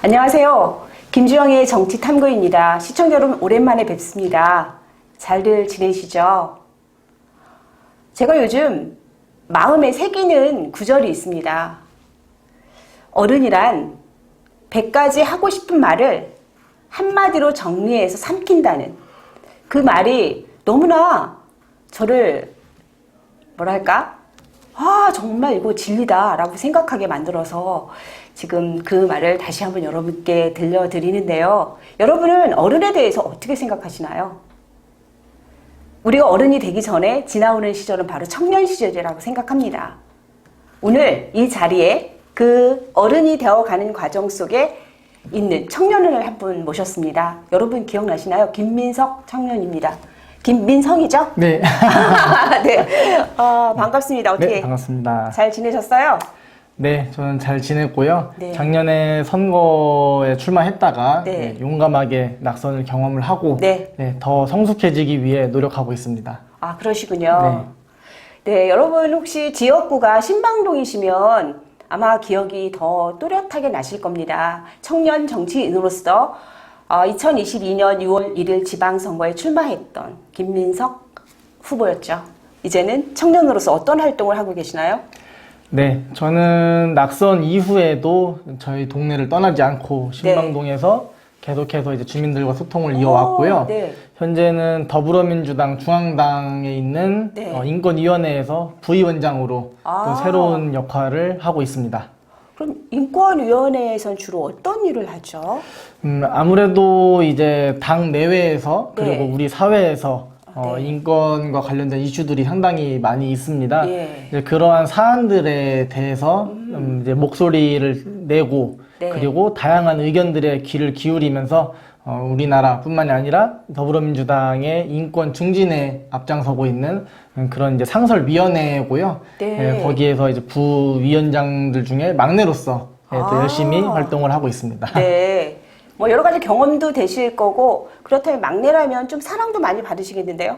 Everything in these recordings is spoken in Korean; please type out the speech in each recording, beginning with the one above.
안녕하세요. 김주영의 정치탐구입니다. 시청자 여러분 오랜만에 뵙습니다. 잘들 지내시죠? 제가 요즘 마음에 새기는 구절이 있습니다. 어른이란 100가지 하고 싶은 말을 한마디로 정리해서 삼킨다는 그 말이 너무나 저를 정말 이거 진리다 라고 생각하게 만들어서 지금 그 말을 다시 한번 여러분께 들려드리는데요. 여러분은 어른에 대해서 어떻게 생각하시나요? 우리가 어른이 되기 전에 지나오는 시절은 바로 청년 시절이라고 생각합니다. 오늘 이 자리에 그 어른이 되어가는 과정 속에 있는 청년을 한 분 모셨습니다. 여러분 기억나시나요? 김민석 청년입니다. 김민성이죠? 네. 네. 반갑습니다. 어떻게? 네, 반갑습니다. 잘 지내셨어요? 네, 저는 잘 지냈고요. 네. 작년에 선거에 출마했다가 네. 용감하게 낙선을 경험을 하고 네. 더 성숙해지기 위해 노력하고 있습니다. 아, 그러시군요. 네, 여러분 혹시 지역구가 신방동이시면 아마 기억이 더 또렷하게 나실 겁니다. 청년 정치인으로서 2022년 6월 1일 지방선거에 출마했던 김민석 후보였죠. 이제는 청년으로서 어떤 활동을 하고 계시나요? 네, 저는 낙선 이후에도 저희 동네를 떠나지 않고 신방동에서 계속해서 이제 주민들과 소통을 이어왔고요. 네. 현재는 더불어민주당 중앙당에 있는 네. 인권위원회에서 부위원장으로 또 새로운 역할을 하고 있습니다. 그럼 인권위원회에선 주로 어떤 일을 하죠? 아무래도 이제 당 내외에서 네. 그리고 우리 사회에서 네. 인권과 관련된 이슈들이 상당히 많이 있습니다. 예. 이제 그러한 사안들에 대해서 이제 목소리를 내고 네. 그리고 다양한 의견들의 귀를 기울이면서 우리나라뿐만이 아니라 더불어민주당의 인권 증진에 앞장서고 있는 그런 이제 상설위원회고요. 네. 예, 거기에서 이제 부위원장들 중에 막내로서 또 열심히 활동을 하고 있습니다. 네. 뭐 여러 가지 경험도 되실 거고 그렇다면 막내라면 좀 사랑도 많이 받으시겠는데요?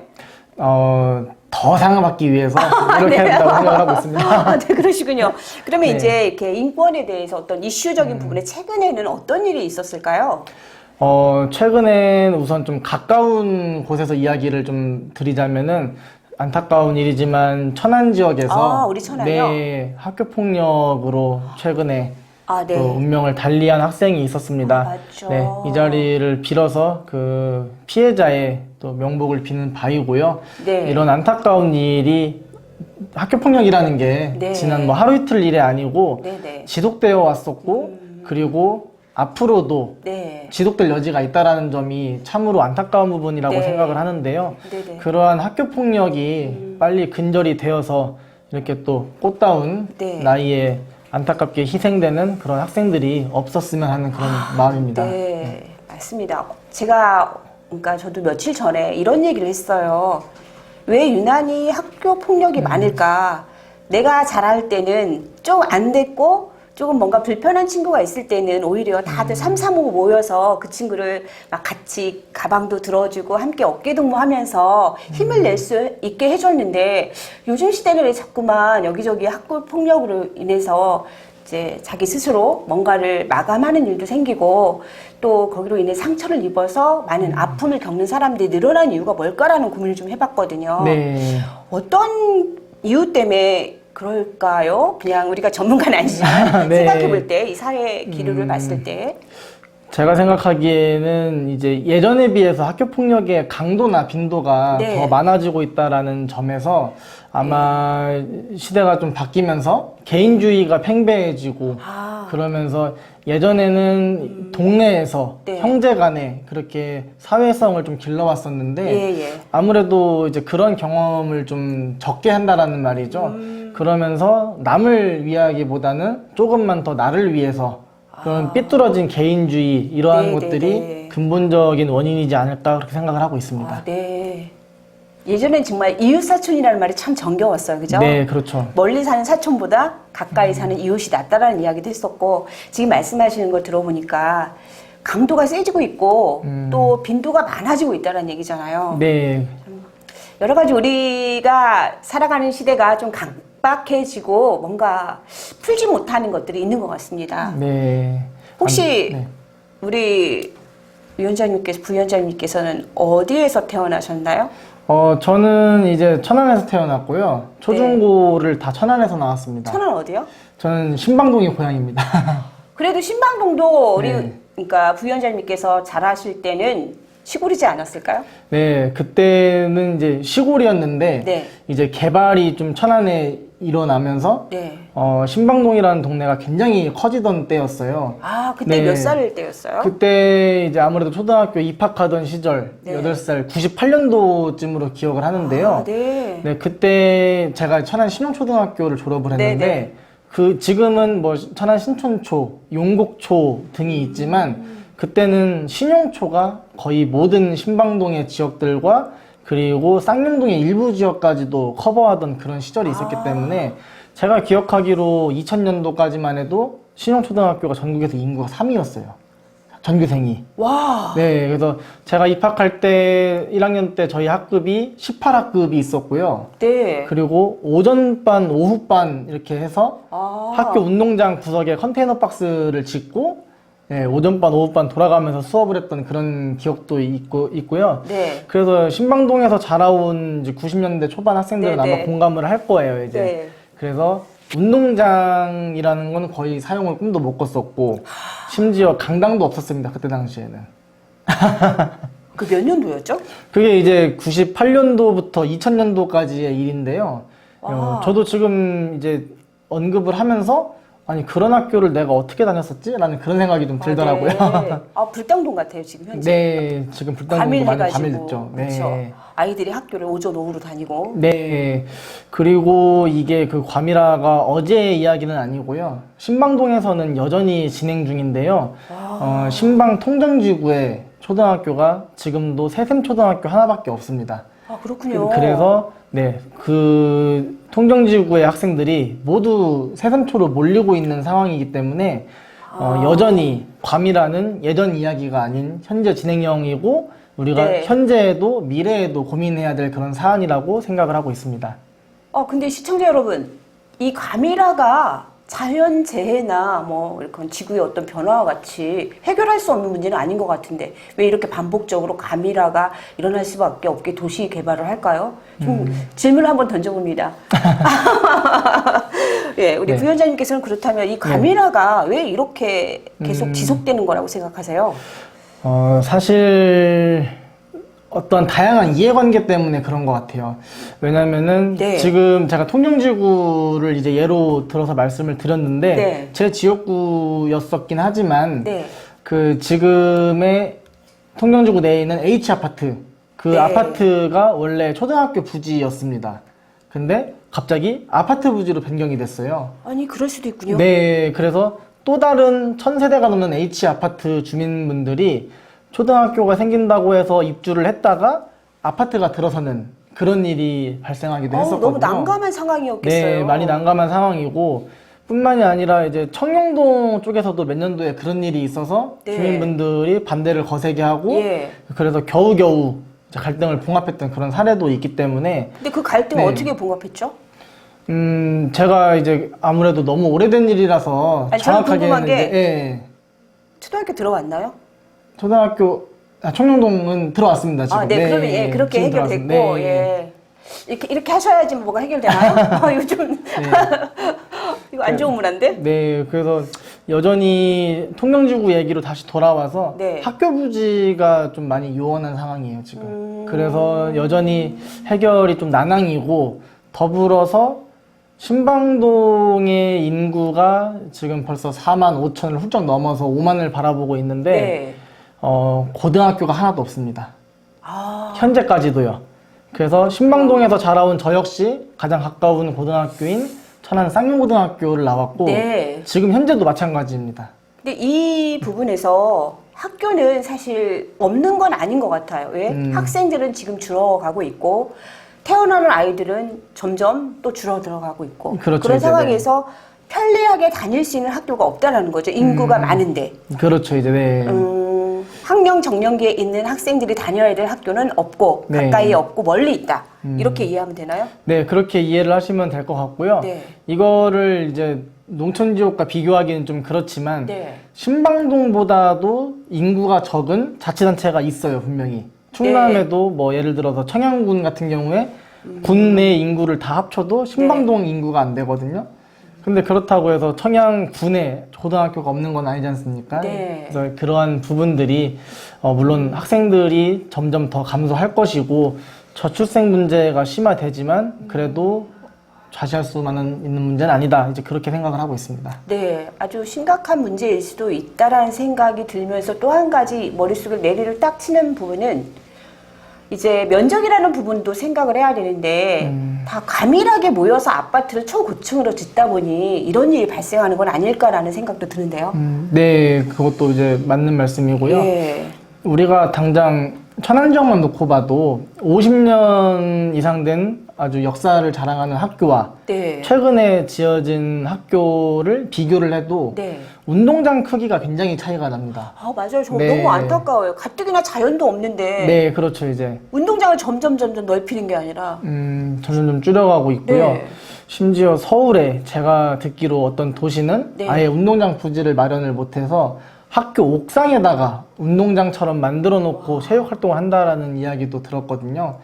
더 상을 위해서 노력해야 된다고 생각을 하고 있습니다. 네, 그러시군요. 그러면 네. 이제 이렇게 인권에 대해서 어떤 이슈적인 부분에 최근에는 어떤 일이 있었을까요? 최근엔 우선 좀 가까운 곳에서 이야기를 좀 드리자면은 안타까운 일이지만 천안 지역에서 우리 천안이요? 네, 학교 폭력으로 최근에 네. 또 운명을 달리한 학생이 있었습니다. 맞죠. 네, 이 자리를 빌어서 그 피해자의 또 명복을 비는 바이고요. 네. 이런 안타까운 일이 학교 폭력이라는 게 네. 지난 뭐 하루 이틀 일이 아니고 네네. 지속되어 왔었고 그리고 앞으로도 네. 지속될 여지가 있다라는 점이 참으로 안타까운 부분이라고 네. 생각을 하는데요. 네네. 그러한 학교 폭력이 빨리 근절이 되어서 이렇게 또 꽃다운 네. 나이에 안타깝게 희생되는 그런 학생들이 없었으면 하는 그런 마음입니다. 네, 맞습니다. 제가 그러니까 저도 며칠 전에 이런 얘기를 했어요. 왜 유난히 학교 폭력이 많을까? 내가 자랄 때는 좀 안 됐고 조금 뭔가 불편한 친구가 있을 때는 오히려 다들 삼삼오오 모여서 그 친구를 막 같이 가방도 들어주고 함께 어깨동무하면서 힘을 낼 수 있게 해줬는데 요즘 시대는 왜 자꾸만 여기저기 학교 폭력으로 인해서 이제 자기 스스로 뭔가를 마감하는 일도 생기고 또 거기로 인해 상처를 입어서 많은 아픔을 겪는 사람들이 늘어난 이유가 뭘까라는 고민을 좀 해봤거든요. 네. 어떤 이유 때문에 그럴까요? 그냥 우리가 전문가는 아니지만 네. 생각해 볼 때 이 사회 기류를 봤을 때 제가 생각하기에는 이제 예전에 비해서 학교 폭력의 강도나 빈도가 네. 더 많아지고 있다라는 점에서 아마 시대가 좀 바뀌면서 개인주의가 팽배해지고 그러면서 예전에는 동네에서 네. 형제 간에 그렇게 사회성을 좀 길러왔었는데 예. 아무래도 이제 그런 경험을 좀 적게 한다라는 말이죠. 그러면서 남을 위하기보다는 조금만 더 나를 위해서 그런 삐뚤어진 개인주의 이러한 네, 것들이 네. 근본적인 원인이지 않을까 그렇게 생각을 하고 있습니다. 네. 예전엔 정말 이웃사촌이라는 말이 참 정겨웠어요. 그죠? 네, 그렇죠. 멀리 사는 사촌보다 가까이 사는 이웃이 낫다라는 이야기도 했었고 지금 말씀하시는 걸 들어보니까 강도가 세지고 있고 또 빈도가 많아지고 있다는 얘기잖아요. 네. 여러 가지 우리가 살아가는 시대가 좀 각박해지고 뭔가 풀지 못하는 것들이 있는 것 같습니다. 네. 혹시 네. 우리 부위원장님께서는 어디에서 태어나셨나요? 저는 이제 천안에서 태어났고요. 초중고를 다 천안에서 나왔습니다. 천안 어디요? 저는 신방동이 고향입니다. 그래도 신방동도 우리 네. 그러니까 부위원장님께서 잘하실 때는 시골이지 않았을까요? 네, 그때는 이제 시골이었는데 네. 이제 개발이 좀 천안에 일어나면서 네. 신방동이라는 동네가 굉장히 커지던 때였어요. 아, 그때 네. 몇 살 때였어요? 그때 이제 아무래도 초등학교 입학하던 시절, 네. 8살, 98년도쯤으로 기억을 하는데요. 아, 네. 네, 그때 제가 천안 신용초등학교를 졸업을 했는데, 네, 지금은 뭐 천안 신촌초, 용곡초 등이 있지만, 그때는 신용초가 거의 모든 신방동의 지역들과 그리고 쌍용동의 일부 지역까지도 커버하던 그런 시절이 있었기 때문에, 제가 기억하기로 2000년도까지만 해도 신용초등학교가 전국에서 인구가 3위였어요. 전교생이. 와. 네, 그래서 제가 입학할 때 1학년 때 저희 학급이 18학급이 있었고요. 네. 그리고 오전반, 오후반 이렇게 해서 아. 학교 운동장 구석에 컨테이너 박스를 짓고 오전반, 오후반 돌아가면서 수업을 했던 그런 기억도 있고요. 네. 그래서 신방동에서 자라온 이제 90년대 초반 학생들은 네, 네. 아마 공감을 할 거예요, 이제. 네. 그래서 운동장이라는 건 거의 사용을 꿈도 못 꿨었고 심지어 강당도 없었습니다. 그때 당시에는. 그 몇 년도였죠? 그게 이제 98년도부터 2000년도까지의 일인데요. 와. 저도 지금 이제 언급을 하면서 아니 그런 학교를 내가 어떻게 다녔었지? 라는 그런 생각이 좀 들더라고요. 아, 네. 아, 불당동 같아요, 지금 현재. 네, 지금 불당동도 많이 과밀됐죠. 네. 그렇죠. 아이들이 학교를 오전 오후로 다니고. 네. 그리고 이게 그 과밀화가 어제의 이야기는 아니고요. 신방동에서는 여전히 진행 중인데요. 신방 통정지구에 초등학교가 지금도 새샘초등학교 하나밖에 없습니다. 아, 그렇군요. 그래서 네, 그 통정지구의 학생들이 모두 새샘초로 몰리고 있는 상황이기 때문에 여전히 과밀화는 예전 이야기가 아닌 현재 진행형이고 우리가 네. 현재에도 미래에도 고민해야 될 그런 사안이라고 생각을 하고 있습니다. 근데 시청자 여러분, 이 과밀화가 자연재해나 뭐 이렇게 지구의 어떤 변화와 같이 해결할 수 없는 문제는 아닌 것 같은데 왜 이렇게 반복적으로 과밀화가 일어날 수밖에 없게 도시 개발을 할까요? 좀 질문을 한번 던져봅니다. 예, 우리 네. 부위원장님께서는 그렇다면 이 과밀화가 왜 이렇게 계속 지속되는 거라고 생각하세요? 사실 어떤 다양한 이해관계 때문에 그런 것 같아요. 왜냐면은 네. 지금 제가 통정지구를 이제 예로 들어서 말씀을 드렸는데 네. 제 지역구였었긴 하지만 네. 그 지금의 통정지구 내에 있는 H아파트 그 네. 아파트가 원래 초등학교 부지였습니다. 근데 갑자기 아파트 부지로 변경이 됐어요. 아니, 그럴 수도 있군요. 네, 그래서 또 다른 1000세대가 넘는 H아파트 주민분들이 초등학교가 생긴다고 해서 입주를 했다가 아파트가 들어서는 그런 일이 발생하기도 했었거든요. 너무 난감한 상황이었겠어요. 네, 많이 난감한 상황이고 뿐만이 아니라 이제 청룡동 쪽에서도 몇 년도에 그런 일이 있어서 네. 주민분들이 반대를 거세게 하고 예. 그래서 겨우겨우 이제 갈등을 봉합했던 그런 사례도 있기 때문에 근데 그 갈등 네. 어떻게 봉합했죠? 제가 이제 아무래도 너무 오래된 일이라서 아니, 저는 정확하게는 궁금한 게 이제, 예. 초등학교 들어왔나요? 초등학교 청룡동은 들어왔습니다 지금. 네, 그러면 예, 그렇게 지금 해결됐고, 들어왔습니다. 네. 예. 이렇게 하셔야지 뭐가 해결되나요? 요즘 이거 안 좋은 문화인데? 네, 그래서 여전히 통영지구 얘기로 다시 돌아와서 네. 학교 부지가 좀 많이 요원한 상황이에요 지금. 그래서 여전히 해결이 좀 난항이고 더불어서 신방동의 인구가 지금 벌써 4만 5천을 훌쩍 넘어서 5만을 바라보고 있는데 네. 고등학교가 하나도 없습니다. 아, 현재까지도요. 그래서 신방동에서 자라온 저 역시 가장 가까운 고등학교인 천안 쌍용고등학교를 나왔고 네. 지금 현재도 마찬가지입니다. 근데 이 부분에서 학교는 사실 없는 건 아닌 것 같아요. 왜? 학생들은 지금 줄어가고 있고 태어나는 아이들은 점점 또 줄어들어가고 있고 그렇죠, 그런 이제, 상황에서 편리하게 다닐 수 있는 학교가 없다라는 거죠. 인구가 많은데. 그렇죠, 이제 네. 학령 정년기에 있는 학생들이 다녀야 될 학교는 없고 네. 가까이에 없고 멀리 있다. 이렇게 이해하면 되나요? 네, 그렇게 이해를 하시면 될 것 같고요. 네. 이거를 이제 농촌지역과 비교하기는 좀 그렇지만 네. 신방동보다도 인구가 적은 자치단체가 있어요, 분명히. 충남에도 뭐 예를 들어서 청양군 같은 경우에 군 내 인구를 다 합쳐도 신방동 인구가 안 되거든요. 근데 그렇다고 해서 청양군에 고등학교가 없는 건 아니지 않습니까? 네. 그래서 그러한 부분들이 물론 학생들이 점점 더 감소할 것이고 저출생 문제가 심화되지만 그래도 좌시할 수만은 있는 문제는 아니다. 이제 그렇게 생각을 하고 있습니다. 네, 아주 심각한 문제일 수도 있다라는 생각이 들면서 또 한 가지 머릿속에 내리를 딱 치는 부분은 이제 면적이라는 부분도 생각을 해야 되는데 다 가밀하게 모여서 아파트를 초고층으로 짓다 보니 이런 일이 발생하는 건 아닐까라는 생각도 드는데요. 네, 그것도 이제 맞는 말씀이고요. 예. 우리가 당장 천안지역만 놓고 봐도 50년 이상 된 아주 역사를 자랑하는 학교와 네. 최근에 지어진 학교를 비교를 해도 네. 운동장 크기가 굉장히 차이가 납니다. 아, 맞아요. 저 네. 너무 안타까워요. 가뜩이나 자연도 없는데 네, 그렇죠. 이제 운동장을 점점 넓히는 게 아니라 점점 좀 줄여가고 있고요. 네. 심지어 서울에 제가 듣기로 어떤 도시는 네. 아예 운동장 부지를 마련을 못해서 학교 옥상에다가 운동장처럼 만들어 놓고 체육 활동을 한다라는 이야기도 들었거든요.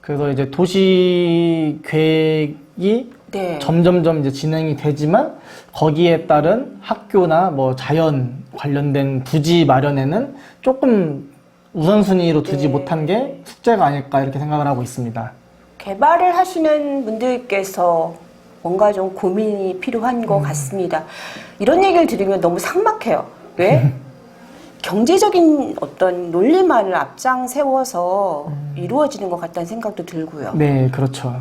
그래서 이제 도시 계획이 네. 점점점 이제 진행이 되지만 거기에 따른 학교나 뭐 자연 관련된 부지 마련에는 조금 우선순위로 두지 네. 못한 게 숙제가 아닐까 이렇게 생각을 하고 있습니다. 개발을 하시는 분들께서 뭔가 좀 고민이 필요한 것 같습니다. 이런 얘기를 들으면 너무 삭막해요. 왜? 경제적인 어떤 논리만을 앞장 세워서 이루어지는 것 같다는 생각도 들고요. 네, 그렇죠.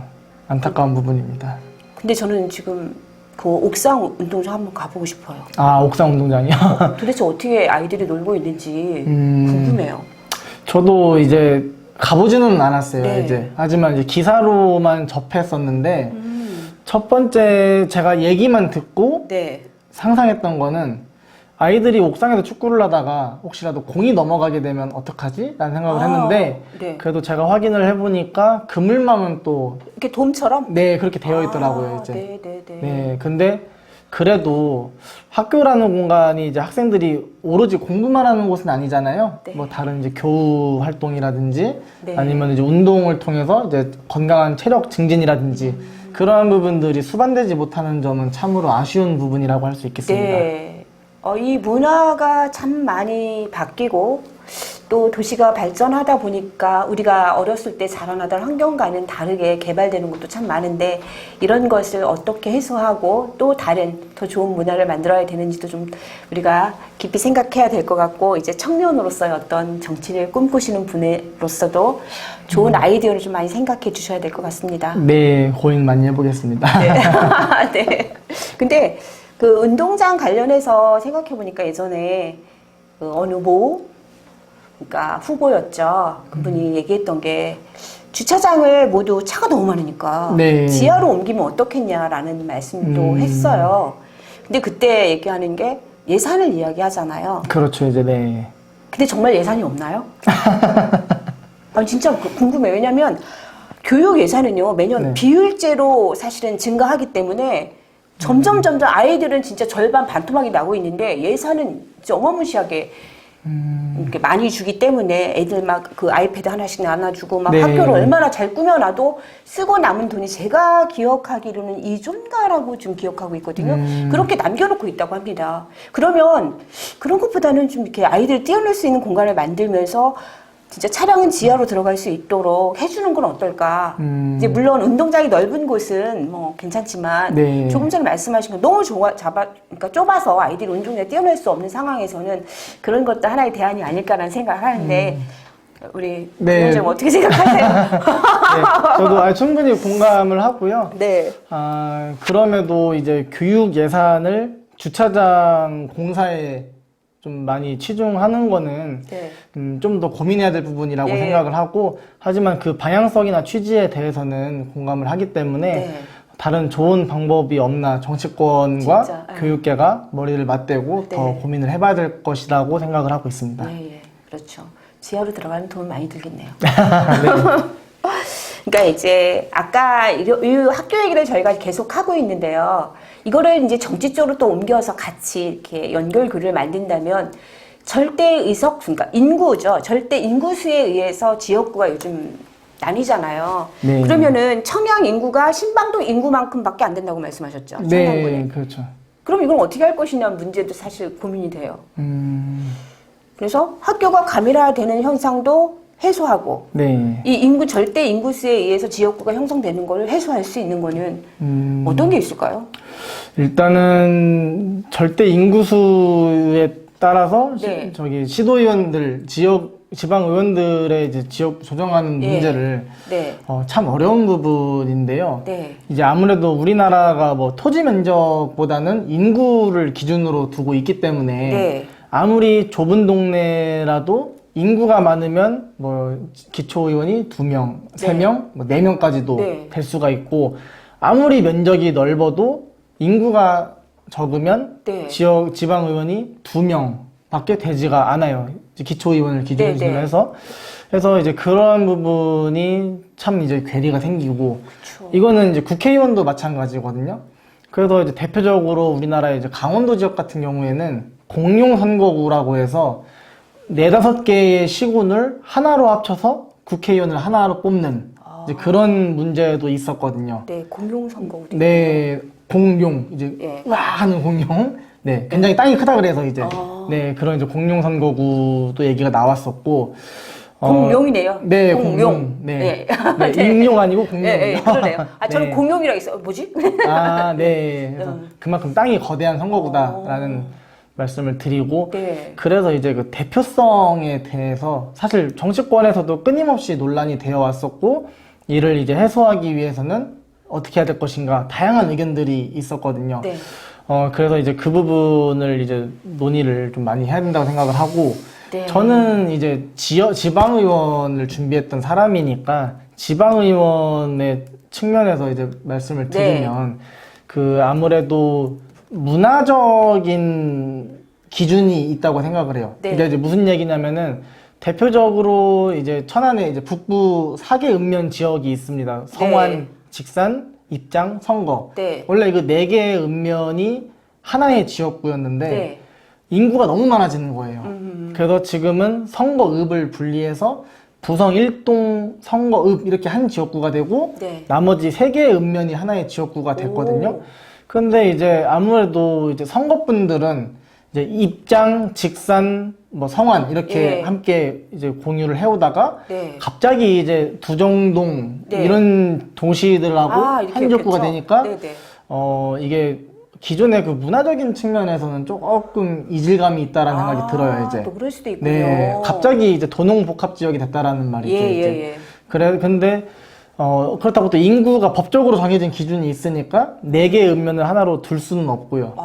안타까운 부분입니다. 근데 저는 지금 그 옥상 운동장 한번 가보고 싶어요. 아, 옥상 운동장이요? 도대체 어떻게 아이들이 놀고 있는지 궁금해요. 저도 이제 가보지는 않았어요. 네. 이제 하지만 이제 기사로만 접했었는데 첫 번째 제가 얘기만 듣고 네. 상상했던 거는 아이들이 옥상에서 축구를 하다가 혹시라도 공이 넘어가게 되면 어떡하지? 라는 생각을 했는데 네. 그래도 제가 확인을 해보니까 그물망은 또 이렇게 돔처럼? 네, 그렇게 되어 있더라고요. 이제. 네네네. 네, 근데 그래도 학교라는 공간이 이제 학생들이 오로지 공부만 하는 곳은 아니잖아요. 네. 뭐 다른 이제 교우 활동이라든지 네. 아니면 이제 운동을 통해서 이제 건강한 체력 증진이라든지 그러한 부분들이 수반되지 못하는 점은 참으로 아쉬운 부분이라고 할 수 있겠습니다. 네. 이 문화가 참 많이 바뀌고 또 도시가 발전하다 보니까 우리가 어렸을 때 자라나던 환경과는 다르게 개발되는 것도 참 많은데 이런 것을 어떻게 해소하고 또 다른 더 좋은 문화를 만들어야 되는지도 좀 우리가 깊이 생각해야 될 것 같고 이제 청년으로서의 어떤 정치를 꿈꾸시는 분으로서도 좋은 아이디어를 좀 많이 생각해 주셔야 될 것 같습니다. 네, 고민 많이 해보겠습니다. 네. 네. 근데 그 운동장 관련해서 생각해 보니까 예전에 그 어느 모 그러니까 후보였죠. 그분이 얘기했던 게 주차장을 모두 차가 너무 많으니까 네. 지하로 옮기면 어떻겠냐라는 말씀도 했어요. 근데 그때 얘기하는 게 예산을 이야기하잖아요. 그렇죠, 이제 네. 근데 정말 예산이 없나요? 아니 진짜 궁금해요. 왜냐하면 교육 예산은요 매년 네. 비율제로 사실은 증가하기 때문에 점점 아이들은 진짜 절반 반토막이 나고 있는데 예산은 진짜 어마무시하게 이렇게 많이 주기 때문에 애들 막 그 아이패드 하나씩 나눠주고 막 네. 학교를 얼마나 잘 꾸며놔도 쓰고 남은 돈이 제가 기억하기로는 2조인가라고 좀 기억하고 있거든요. 그렇게 남겨놓고 있다고 합니다. 그러면 그런 것보다는 좀 이렇게 아이들 뛰어놀 수 있는 공간을 만들면서 진짜 차량은 지하로 들어갈 수 있도록 해주는 건 어떨까? 이제 물론 운동장이 넓은 곳은 뭐 괜찮지만 네. 조금 전에 말씀하신 거 너무 그러니까 좁아서 아이들이 운동장에 뛰어놀 수 없는 상황에서는 그런 것도 하나의 대안이 아닐까라는 생각을 하는데 우리 네. 김원장님 어떻게 생각하세요? 네, 저도 충분히 공감을 하고요. 네. 그럼에도 이제 교육 예산을 주차장 공사에 좀 많이 치중하는 거는 네. 좀 더 고민해야 될 부분이라고 예. 생각을 하고 하지만 그 방향성이나 취지에 대해서는 공감을 하기 때문에 네. 다른 좋은 방법이 없나 정치권과 진짜, 예. 교육계가 머리를 맞대고 네. 더 고민을 해봐야 될 것이라고 생각을 하고 있습니다. 예, 예. 그렇죠. 지하로 들어가면 돈 많이 들겠네요. 그러니까 이제 아까 이 학교 얘기를 저희가 계속 하고 있는데요. 이거를 이제 정치 쪽으로 또 옮겨서 같이 이렇게 연결고리를 만든다면 절대 의석, 그러니까 인구죠. 절대 인구수에 의해서 지역구가 요즘 나뉘잖아요. 네. 그러면은 청양 인구가 신방동 인구만큼밖에 안 된다고 말씀하셨죠. 청양군에. 네, 그렇죠. 그럼 이걸 어떻게 할 것이냐 문제도 사실 고민이 돼요. 그래서 학교가 가밀화되는 현상도 해소하고 네. 이 인구 절대 인구수에 의해서 지역구가 형성되는 걸 해소할 수 있는 거는 어떤 게 있을까요? 일단은 절대 인구수에 따라서 네. 저기 시도의원들, 지방 의원들의 이제 지역 조정하는 예. 문제를 네. 참 어려운 부분인데요. 네. 이제 아무래도 우리나라가 뭐 토지 면적보다는 인구를 기준으로 두고 있기 때문에 네. 아무리 좁은 동네라도 인구가 많으면 뭐 기초의원이 2명, 3명, 뭐 4명까지도 네. 될 수가 있고 아무리 면적이 넓어도 인구가 적으면 네. 지방의원이 2명밖에 되지가 않아요. 기초의원을 기준으로 네, 네. 해서. 그래서 이제 그런 부분이 참 이제 괴리가 생기고 그쵸. 이거는 이제 국회의원도 마찬가지거든요. 그래서 이제 대표적으로 우리나라의 이제 강원도 지역 같은 경우에는 공용 선거구라고 해서 4-5개의 시군을 하나로 합쳐서 국회의원을 하나로 뽑는 이제 그런 문제도 있었거든요. 네, 공용 선거구도 네, 공용 이제 예. 와 하는 공용. 네, 굉장히 땅이 크다 그래서 이제 네 그런 이제 공용 선거구도 얘기가 나왔었고. 공룡이네요. 네, 공룡. 네. 네. 네, 익룡 아니고 공룡. 네, 그러네요. 아, 저는 네. 공룡이라고 했어요. 뭐지? 아, 네. 그래서 그만큼 땅이 거대한 선거구다라는 말씀을 드리고, 네. 그래서 이제 그 대표성에 대해서 사실 정치권에서도 끊임없이 논란이 되어 왔었고, 이를 이제 해소하기 위해서는 어떻게 해야 될 것인가, 다양한 의견들이 있었거든요. 네. 그래서 이제 그 부분을 이제 논의를 좀 많이 해야 된다고 생각을 하고, 네. 저는 이제 지방의원을 준비했던 사람이니까 지방의원의 측면에서 이제 말씀을 드리면 그 아무래도 문화적인 기준이 있다고 생각을 해요. 네. 이게 이제 무슨 얘기냐면은 대표적으로 이제 천안에 이제 북부 4개 읍면 지역이 있습니다. 성완, 네. 직산, 입장, 선거. 네. 원래 그 4개의 읍면이 하나의 지역구였는데 네. 인구가 너무 많아지는 거예요. 그래서 지금은 선거읍을 분리해서 부성 1동 선거읍 이렇게 한 지역구가 되고 네. 나머지 3개의 읍면이 하나의 지역구가 됐거든요. 오. 근데 이제 아무래도 이제 선거분들은 이제 입장, 직산, 뭐 성완 이렇게 예. 함께 이제 공유를 해오다가 네. 갑자기 이제 두정동 네. 이런 도시들하고 이렇게 한 지역구가 그렇죠. 되니까 네네. 이게 기존의 그 문화적인 측면에서는 조금 이질감이 있다라는 생각이 들어요, 이제. 또 그럴 수도 있군요. 네. 갑자기 이제 도농복합 지역이 됐다라는 말이죠, 예, 이제. 예, 예. 그래, 근데, 그렇다고 또 인구가 법적으로 정해진 기준이 있으니까 4개의 읍면을 하나로 둘 수는 없고요.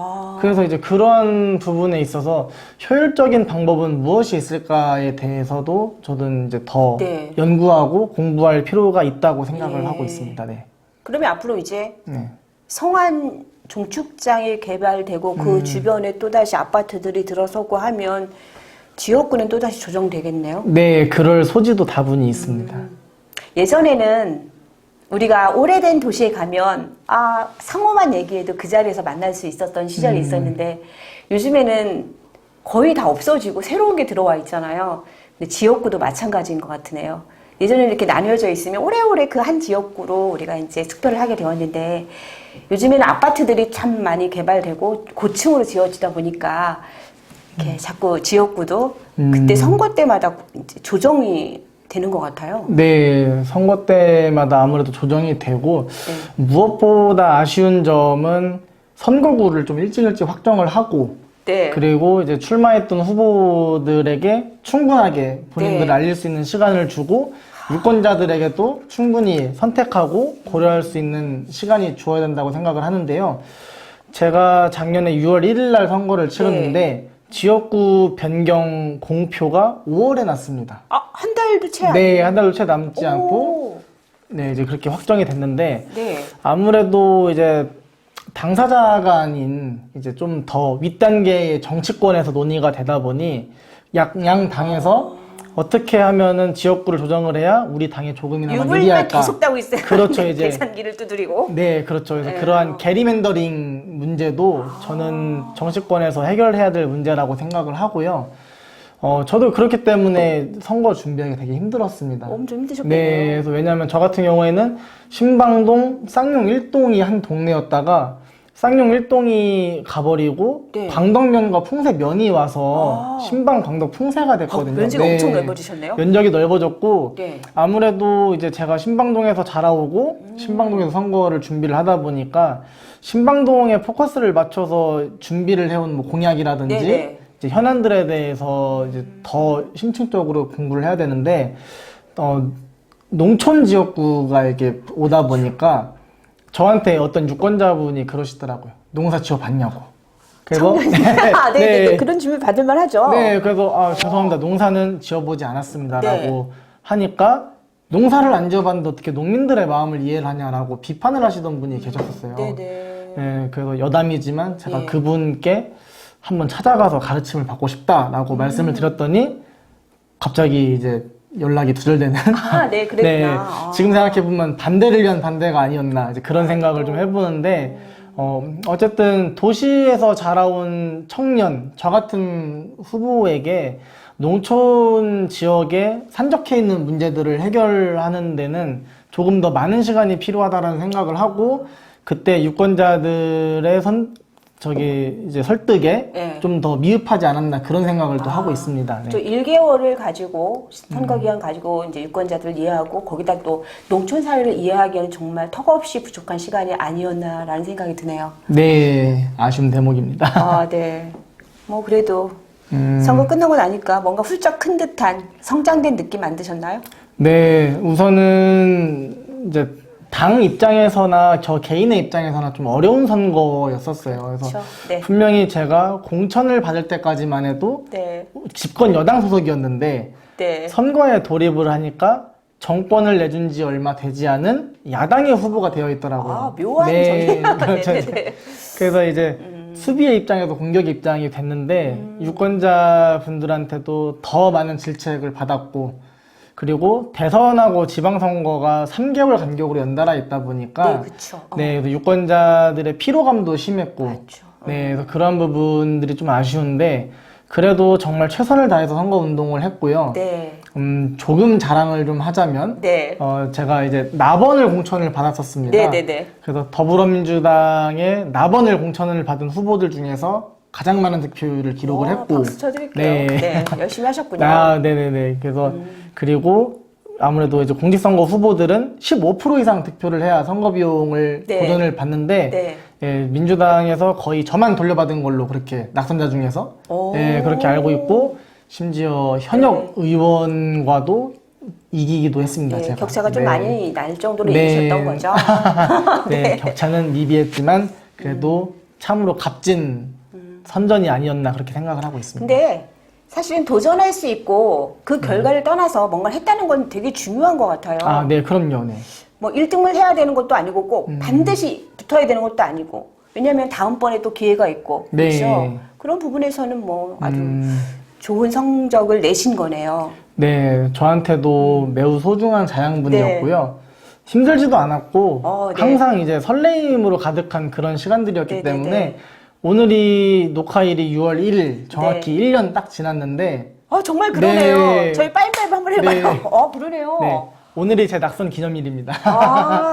그래서 이제 그런 부분에 있어서 효율적인 방법은 무엇이 있을까에 대해서도 저는 이제 더 네. 연구하고 공부할 필요가 있다고 생각을 예. 하고 있습니다, 네. 그러면 앞으로 이제 네. 성안 종축장이 개발되고 그 주변에 또다시 아파트들이 들어서고 하면 지역구는 또다시 조정되겠네요. 네, 그럴 소지도 다분히 있습니다. 예전에는 우리가 오래된 도시에 가면 상호만 얘기해도 그 자리에서 만날 수 있었던 시절이 있었는데 요즘에는 거의 다 없어지고 새로운 게 들어와 있잖아요. 근데 지역구도 마찬가지인 것 같으네요. 예전에는 이렇게 나뉘어져 있으면 오래오래 그 한 지역구로 우리가 이제 투표를 하게 되었는데 요즘에는 아파트들이 참 많이 개발되고 고층으로 지어지다 보니까 이렇게 자꾸 지역구도 그때 선거 때마다 이제 조정이 되는 것 같아요. 네, 선거 때마다 아무래도 조정이 되고 무엇보다 아쉬운 점은 선거구를 좀 일찍 확정을 하고 네. 그리고 이제 출마했던 후보들에게 충분하게 본인들을 네. 알릴 수 있는 시간을 주고 유권자들에게도 충분히 선택하고 고려할 수 있는 시간이 주어야 된다고 생각을 하는데요. 제가 작년에 6월 1일 날 선거를 치렀는데 지역구 변경 공표가 5월에 났습니다. 한 달도 채 안. 네, 한 달도 채 남지 오. 않고 네, 이제 그렇게 확정이 됐는데 네. 아무래도 이제 당사자가 아닌 이제 좀 더 윗단계의 정치권에서 논의가 되다 보니 양 당에서 어떻게 하면은 지역구를 조정을 해야 우리 당에 조금이나마 유불만 유리할까? 계속 따고 있어요. 그렇죠, 이제. 계산기를 두드리고. 네, 그렇죠. 그래서 네. 그러한 게리맨더링 문제도 저는 정치권에서 해결해야 될 문제라고 생각을 하고요. 저도 그렇기 때문에 선거 준비하기 되게 힘들었습니다. 엄청 힘드셨겠네요. 네, 그래서 왜냐하면 저 같은 경우에는 신방동, 쌍용 1동이 한 동네였다가 쌍용 1동이 가버리고 네. 광덕면과 풍세면이 와서 신방 광덕 풍세가 됐거든요. 면적이 네. 엄청 넓어지셨네요. 면적이 넓어졌고 네. 아무래도 이제 제가 신방동에서 자라오고 신방동에서 선거를 준비를 하다 보니까 신방동에 포커스를 맞춰서 준비를 해온 뭐 공약이라든지 네네. 이제 현안들에 대해서 이제 더 심층적으로 공부를 해야 되는데 농촌 지역구가 이렇게 오다 보니까 저한테 어떤 유권자분이 그러시더라고요. 농사 지어봤냐고. 그래서 아, 네. 그런 질문 받을 만하죠. 네, 그래서 죄송합니다. 농사는 지어보지 않았습니다라고 네. 하니까 농사를 안 지어봤는데 어떻게 농민들의 마음을 이해를 하냐라고 비판을 하시던 분이 계셨었어요. 네네. 네, 그래서 여담이지만 제가 예. 그분께 한번 찾아가서 가르침을 받고 싶다라고 말씀을 드렸더니 갑자기 이제 연락이 두절되는. 아, 네, 그랬구나. 네, 아. 지금 생각해보면 반대를 위한 반대가 아니었나 이제 그런 생각을 좀 해보는데 어쨌든 도시에서 자라온 청년 저 같은 후보에게 농촌 지역에 산적해 있는 문제들을 해결하는 데는 조금 더 많은 시간이 필요하다라는 생각을 하고 그때 유권자들의 이제 설득에 네. 좀 더 미흡하지 않았나 그런 생각을 또 하고 있습니다. 또 네. 1개월을 가지고 선거 기간 가지고 이제 유권자들을 이해하고 거기다 또 농촌 사회를 이해하기에는 정말 턱없이 부족한 시간이 아니었나라는 생각이 드네요. 네, 아쉬운 대목입니다. 아, 네. 뭐 그래도 선거 끝나고 나니까 뭔가 훌쩍 큰 듯한 성장된 느낌 안 드셨나요? 네, 우선은 이제 당 입장에서나 저 개인의 입장에서나 좀 어려운 선거였었어요. 그래서 그렇죠. 네. 분명히 제가 공천을 받을 때까지만 해도 네. 집권 여당 소속이었는데 네. 선거에 돌입을 하니까 정권을 내준 지 얼마 되지 않은 야당의 후보가 되어 있더라고요. 아, 묘한 네, 정의. 그렇죠. 네네네. 그래서 이제 수비의 입장에도 공격의 입장이 됐는데 유권자분들한테도 더 많은 질책을 받았고 그리고 대선하고 지방선거가 3개월 간격으로 연달아 있다 보니까 네, 그쵸. 네, 그래서 유권자들의 피로감도 심했고 맞죠. 네, 그래서 그런 부분들이 좀 아쉬운데 그래도 정말 최선을 다해서 선거운동을 했고요. 네. 조금 자랑을 좀 하자면 네. 제가 이제 나번을 공천을 받았었습니다. 네네네. 그래서 더불어민주당의 나번을 공천을 받은 후보들 중에서 가장 많은 득표율을 기록을 했고 박수 쳐드릴게요. 네. 네. 열심히 하셨군요. 아, 네네네. 그래서 그리고 아무래도 이제 공직선거 후보들은 15% 이상 득표를 해야 선거 비용을 네. 보전을 받는데 네. 예, 민주당에서 거의 저만 돌려받은 걸로 그렇게 낙선자 중에서 오. 예, 그렇게 알고 있고 심지어 현역 의원과도 이기기도 했습니다. 네, 제가. 격차가 좀 네. 많이 날 정도로 네. 이기셨던 거죠. 네, 격차는 미비했지만 그래도 참으로 값진 선전이 아니었나 그렇게 생각을 하고 있습니다. 근데 사실은 도전할 수 있고 그 결과를 떠나서 뭔가를 했다는 건 되게 중요한 것 같아요. 아, 네, 그럼요. 네. 뭐 1등을 해야 되는 것도 아니고 꼭 반드시 붙어야 되는 것도 아니고 왜냐하면 다음번에 또 기회가 있고 네. 그렇죠. 그런 부분에서는 뭐 아주 좋은 성적을 내신 거네요. 네, 저한테도 매우 소중한 자양분이었고요. 힘들지도 않았고 네. 항상 이제 설레임으로 가득한 그런 시간들이었기 네, 때문에 네, 네. 오늘이 녹화일이 6월 1일 정확히 1년 딱 지났는데 정말 그러네요. 네. 저희 빠임빠임 한번 해봐요. 네. 그러네요. 네, 오늘이 제 낙선 기념일입니다.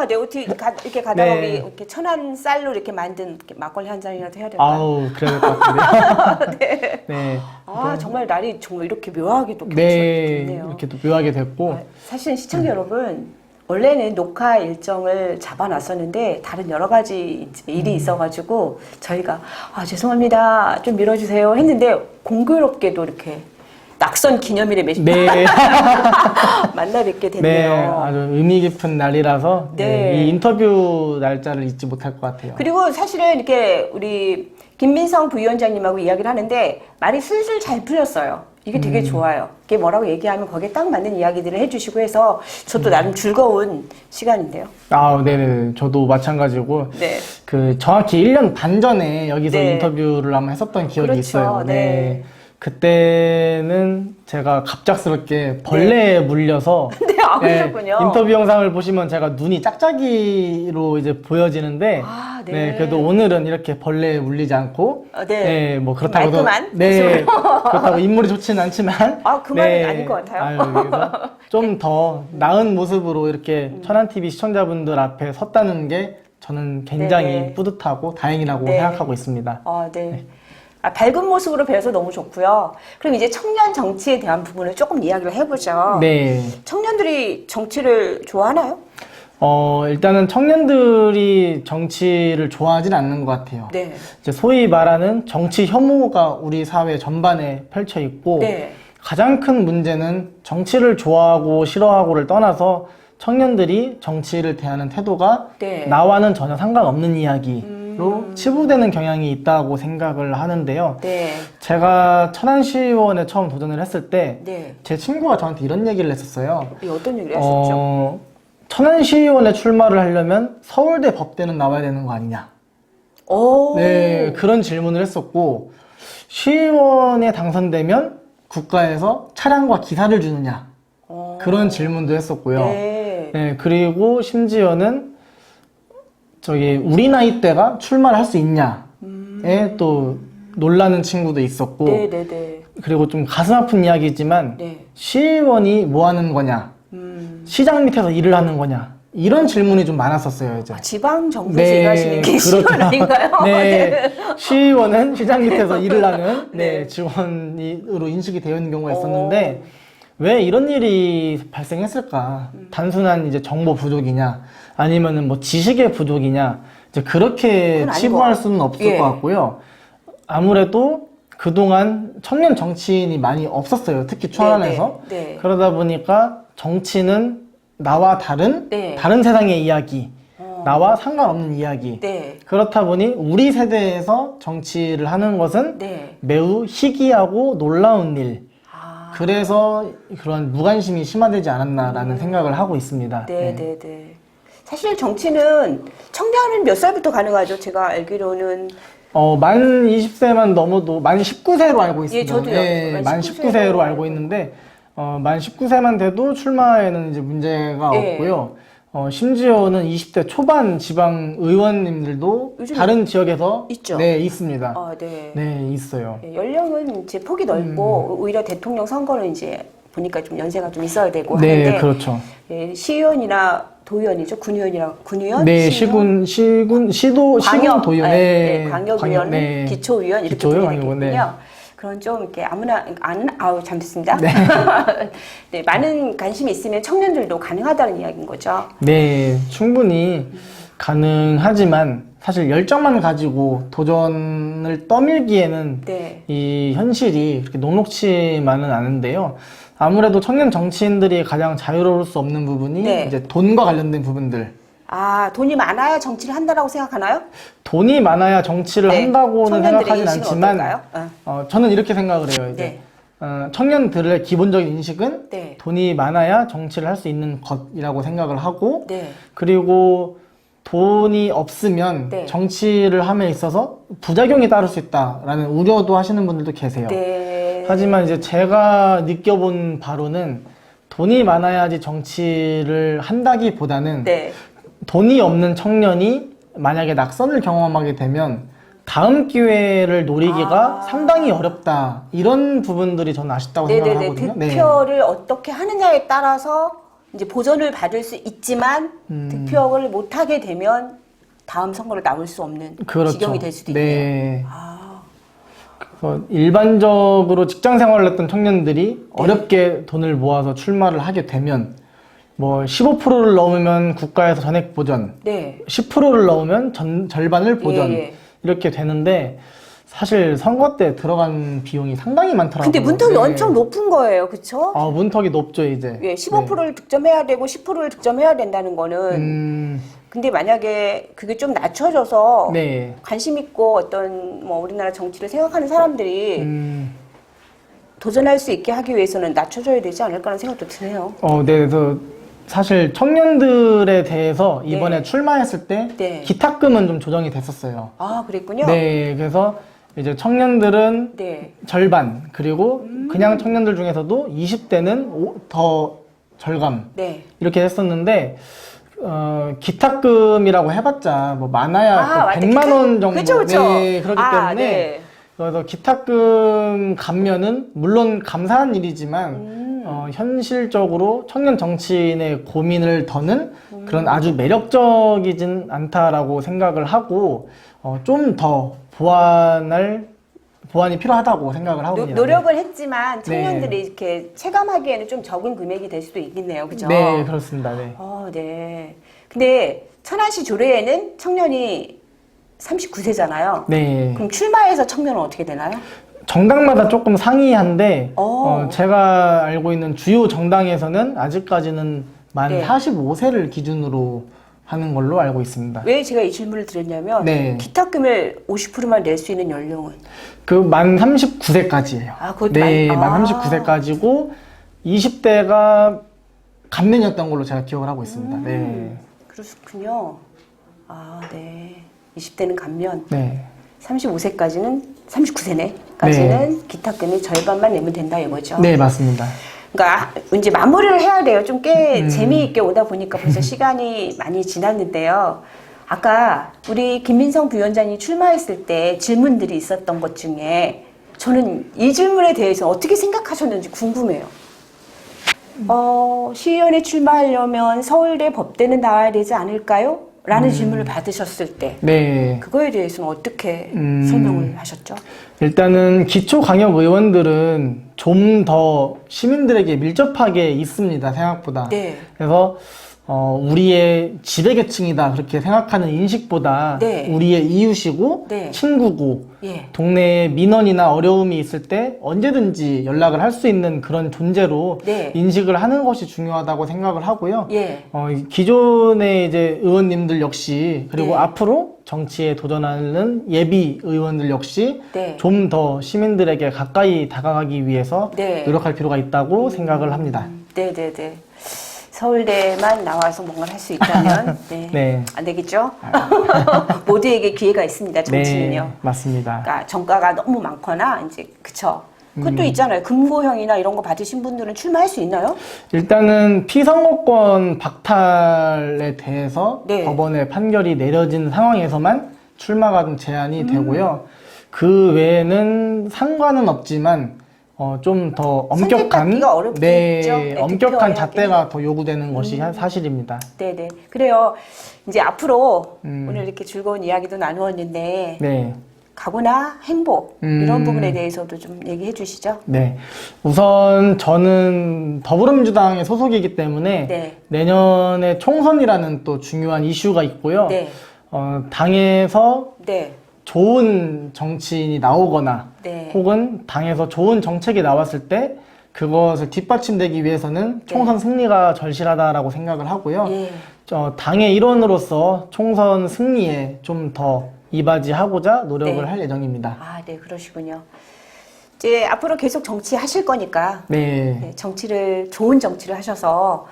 네, 어떻게 이렇게 가다가 네. 우리 이렇게 천안 쌀로 이렇게 만든 이렇게 막걸리 한 잔이라도 해야 될까? 아우, 그래야 될 것 같은데요. 네. 네. 정말 날이 정말 이렇게 묘하게 또 네, 겹쳐있네요. 이렇게 또 묘하게 됐고. 사실 시청자 여러분, 원래는 녹화 일정을 잡아놨었는데 다른 여러 가지 일이 있어가지고 저희가 죄송합니다, 좀 밀어주세요 했는데 공교롭게도 이렇게 낙선 기념일에 네. 만나 뵙게 됐네요. 네, 아주 의미 깊은 날이라서 네. 네, 이 인터뷰 날짜를 잊지 못할 것 같아요. 그리고 사실은 이렇게 우리 김민성 부위원장님하고 이야기를 하는데 말이 술술 잘 풀렸어요. 이게 되게 좋아요. 이게 뭐라고 얘기하면 거기에 딱 맞는 이야기들을 해주시고 해서 저도 나름 즐거운 시간인데요. 아, 네네. 저도 마찬가지고. 네. 그 정확히 1년 반 전에 여기서 네. 인터뷰를 한번 했었던 기억이 그렇죠. 있어요. 네. 그때는 제가 갑작스럽게 벌레에 물려서 네, 아, 그러셨군요. 인터뷰 영상을 보시면 제가 눈이 짝짝이로 이제 보여지는데 아, 네. 그래도 오늘은 이렇게 벌레에 물리지 않고 네. 뭐 그렇다고 말끔한 그렇다고 인물이 좋지는 않지만 아, 그 말은 아닌 것 같아요. 그래서 좀 더 나은 모습으로 이렇게 천안TV 시청자분들 앞에 섰다는 게 저는 굉장히 네네. 뿌듯하고 다행이라고 네. 생각하고 있습니다. 네. 밝은 모습으로 배워서 너무 좋고요. 그럼 이제 청년 정치에 대한 부분을 조금 이야기를 해보죠. 네. 청년들이 정치를 좋아하나요? 일단은 청년들이 정치를 좋아하진 않는 것 같아요. 네. 이제 소위 말하는 정치 혐오가 우리 사회 전반에 펼쳐 있고, 네. 가장 큰 문제는 정치를 좋아하고 싫어하고를 떠나서 청년들이 정치를 대하는 태도가 네. 나와는 전혀 상관없는 이야기로 치부되는 경향이 있다고 생각을 하는데요. 네. 제가 천안시의원에 처음 도전을 했을 때, 네. 제 친구가 저한테 이런 얘기를 했었어요. 어떤 얘기를 하셨죠? 천안시의원에 출마를 하려면 서울대 법대는 나와야 되는 거 아니냐. 오. 네, 그런 질문을 했었고, 시의원에 당선되면 국가에서 차량과 기사를 주느냐. 그런 질문도 했었고요. 네. 네, 그리고 심지어는 우리 나이 때가 출마를 할 수 있냐에 또 놀라는 친구도 있었고, 네네네. 그리고 좀 가슴 아픈 이야기지만, 네. 시의원이 뭐 하는 거냐, 시장 밑에서 일을 하는 거냐, 이런 질문이 좀 많았었어요, 이제. 지방 정부에서 일하시는 게 시의원 아닌가요? 네. 시의원은 시장 밑에서 일을 하는 직원으로 인식이 되어 있는 경우가 있었는데, 왜 이런 일이 발생했을까? 단순한 이제 정보 부족이냐, 아니면은 뭐 지식의 부족이냐, 이제 그렇게 그건 아닌 치부할 것 수는 없을 예. 것 같고요. 아무래도 그동안 청년 정치인이 많이 없었어요. 특히 천안에서. 네, 네. 그러다 보니까 정치는 나와 다른 네. 다른 세상의 이야기, 나와 상관없는 이야기. 네. 그렇다 보니 우리 세대에서 정치를 하는 것은 네. 매우 희귀하고 놀라운 일. 그래서 그런 무관심이 심화되지 않았나라는 생각을 하고 있습니다. 네네네. 사실 정치는 청년은 몇 살부터 가능하죠? 제가 알기로는 만 20세만 넘어도 만 19세로 알고 있습니다. 예, 저도요. 네, 만 19세로 알고 있는데 만 19세만 돼도 출마에는 이제 문제가 예. 없고요. 심지어는 20대 초반 지방 의원님들도 요즘 다른 지역에서 있죠? 네, 있습니다. 네. 네, 있어요. 연령은 이제 폭이 넓고 오히려 대통령 선거는 이제 보니까 좀 연세가 좀 있어야 되고 네, 하는데 그렇죠. 시의원이나 도의원이죠? 군의원? 네, 시의원? 시도, 도의원, 광역의원, 네. 기초의원 이렇게 기초의원, 분이 광역의원, 되겠군요. 그런 좀 이렇게 아무나 잘못했습니다. 네, 많은 관심이 있으면 청년들도 가능하다는 이야기인 거죠. 네, 충분히 가능하지만 사실 열정만 가지고 도전을 떠밀기에는 네. 이 현실이 그렇게 녹록치만은 않은데요. 아무래도 청년 정치인들이 가장 자유로울 수 없는 부분이 네. 이제 돈과 관련된 부분들. 돈이 많아야 정치를 한다라고 생각하나요? 돈이 많아야 정치를 네. 한다고는 청년들의 생각하진 인식은 않지만 어떨까요? 저는 이렇게 생각을 해요. 이제 네. 청년들의 기본적인 인식은 네. 돈이 많아야 정치를 할 수 있는 것이라고 생각을 하고 네. 그리고 돈이 없으면 네. 정치를 함에 있어서 부작용이 따를 수 있다라는 우려도 하시는 분들도 계세요. 네. 하지만 이제 제가 느껴본 바로는 돈이 많아야지 정치를 한다기보다는 네. 돈이 없는 청년이 만약에 낙선을 경험하게 되면 다음 기회를 노리기가 상당히 어렵다. 이런 부분들이 저는 아쉽다고 네네네. 생각하거든요. 득표를 어떻게 하느냐에 따라서 이제 보전을 받을 수 있지만 득표를 못하게 되면 다음 선거를 나올 수 없는 그렇죠. 지경이 될 수도 있네요. 네. 그래서 일반적으로 직장 생활을 했던 청년들이 어렵게 돈을 모아서 출마를 하게 되면 뭐 15%를 넘으면 국가에서 전액 보전, 네. 10%를 넘으면 절반을 보전 예. 이렇게 되는데 사실 선거 때 들어간 비용이 상당히 많더라고요. 근데 문턱이 네. 엄청 높은 거예요. 그쵸? 문턱이 높죠 이제. 예, 15%를 득점해야 되고 10%를 득점해야 된다는 거는 근데 만약에 그게 좀 낮춰져서 네. 관심 있고 어떤 뭐 우리나라 정치를 생각하는 사람들이 도전할 수 있게 하기 위해서는 낮춰줘야 되지 않을까라는 생각도 드네요. 네, 그래서 사실 청년들에 대해서 이번에 네. 출마했을 때 네. 기탁금은 좀 조정이 됐었어요. 그랬군요. 네, 그래서 이제 청년들은 네. 절반, 그리고 그냥 청년들 중에서도 20대는 더 절감. 네. 이렇게 했었는데, 기탁금이라고 해봤자, 뭐, 많아야 맞다. 100만 원 정도. 그쵸, 그쵸. 네, 그렇기 때문에. 네. 그래서 기탁금 감면은 물론 감사한 일이지만, 현실적으로 청년 정치인의 고민을 더는 그런 아주 매력적이진 않다라고 생각을 하고, 좀 더 보완이 필요하다고 생각을 하고 있습니다. 노력을 했지만 청년들이 네. 이렇게 체감하기에는 좀 적은 금액이 될 수도 있겠네요. 그죠? 네, 그렇습니다. 네. 네. 근데 천안시 조례에는 청년이 39세잖아요. 네. 그럼 출마해서 청년은 어떻게 되나요? 정당마다 조금 상이한데, 어. 제가 알고 있는 주요 정당에서는 아직까지는 만 네. 45세를 기준으로 하는 걸로 알고 있습니다. 왜 제가 이 질문을 드렸냐면 네. 기탁금을 50%만 낼 수 있는 연령은 그 만 39세까지예요. 그것도 네, 만- 만 39세까지고 20대가 감면이었던 걸로 제가 기억을 하고 있습니다. 네. 그렇군요. 네. 20대는 감면, 네. 35세까지는 39세네까지는 기탁금이 절반만 내면 된다 이거죠. 네, 맞습니다. 그러니까 이제 마무리를 해야 돼요. 좀 꽤 재미있게 오다 보니까 벌써 시간이 많이 지났는데요. 아까 우리 김민성 부위원장이 출마했을 때 질문들이 있었던 것 중에 저는 이 질문에 대해서 어떻게 생각하셨는지 궁금해요. 시의원에 출마하려면 서울대 법대는 나와야 되지 않을까요? 라는 질문을 받으셨을 때 네. 그거에 대해서는 어떻게 설명을 하셨죠? 일단은 기초광역의원들은 좀 더 시민들에게 밀접하게 있습니다, 생각보다. 네. 그래서 우리의 지배계층이다 그렇게 생각하는 인식보다 네. 우리의 이웃이고 네. 친구고 예. 동네에 민원이나 어려움이 있을 때 언제든지 연락을 할 수 있는 그런 존재로 네. 인식을 하는 것이 중요하다고 생각을 하고요. 예. 기존의 이제 의원님들 역시 그리고 네. 앞으로 정치에 도전하는 예비 의원들 역시 네. 좀 더 시민들에게 가까이 다가가기 위해서 네. 노력할 필요가 있다고 생각을 합니다. 네네네. 서울대만 나와서 뭔가를 할 수 있다면 네. 네. 안 되겠죠? 모두에게 기회가 있습니다. 정치는요. 네, 맞습니다. 그러니까 정가가 너무 많거나 이제 그쵸. 그것도 있잖아요. 금고형이나 이런 거 받으신 분들은 출마할 수 있나요? 일단은 피선거권 박탈에 대해서 네. 법원의 판결이 내려진 상황에서만 출마가 좀 제한이 되고요. 그 외에는 상관은 없지만 좀 더 엄격한 선택받기가 어렵겠죠? 네, 엄격한 투표해야 잣대가 더 요구되는 것이 사실입니다. 네네. 그래요. 이제 앞으로 오늘 이렇게 즐거운 이야기도 나누었는데 네. 각오나 행복 이런 부분에 대해서도 좀 얘기해 주시죠. 네. 우선 저는 더불어민주당의 소속이기 때문에 네. 내년에 총선이라는 또 중요한 이슈가 있고요. 네. 당에서 네. 좋은 정치인이 나오거나 네. 혹은 당에서 좋은 정책이 나왔을 때 그것을 뒷받침되기 위해서는 총선 승리가 절실하다라고 생각을 하고요. 예. 당의 일원으로서 총선 승리에 좀 더 이바지하고자 노력을 네. 할 예정입니다. 네, 그러시군요. 이제 앞으로 계속 정치 하실 거니까 네. 좋은 정치를 하셔서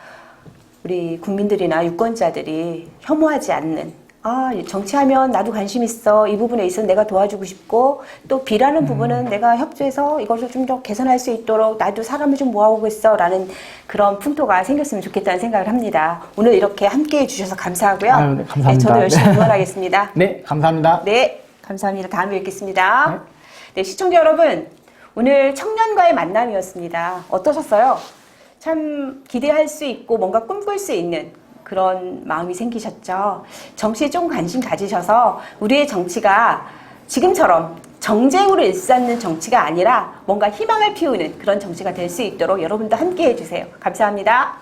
우리 국민들이나 유권자들이 혐오하지 않는 정치하면 나도 관심 있어. 이 부분에 있어서 내가 도와주고 싶고 또 B라는 부분은 내가 협조해서 이것을 좀 더 개선할 수 있도록 나도 사람을 좀 모아오겠어 라는 그런 풍토가 생겼으면 좋겠다는 생각을 합니다. 오늘 이렇게 함께 해주셔서 감사하고요. 아유, 네, 감사합니다. 네, 저도 열심히 응원하겠습니다. 네, 감사합니다. 네, 감사합니다. 다음에 뵙겠습니다. 네, 시청자 여러분, 오늘 청년과의 만남이었습니다. 어떠셨어요? 참 기대할 수 있고 뭔가 꿈꿀 수 있는 그런 마음이 생기셨죠? 정치에 좀 관심 가지셔서 우리의 정치가 지금처럼 정쟁으로 일삼는 정치가 아니라 뭔가 희망을 피우는 그런 정치가 될 수 있도록 여러분도 함께 해주세요. 감사합니다.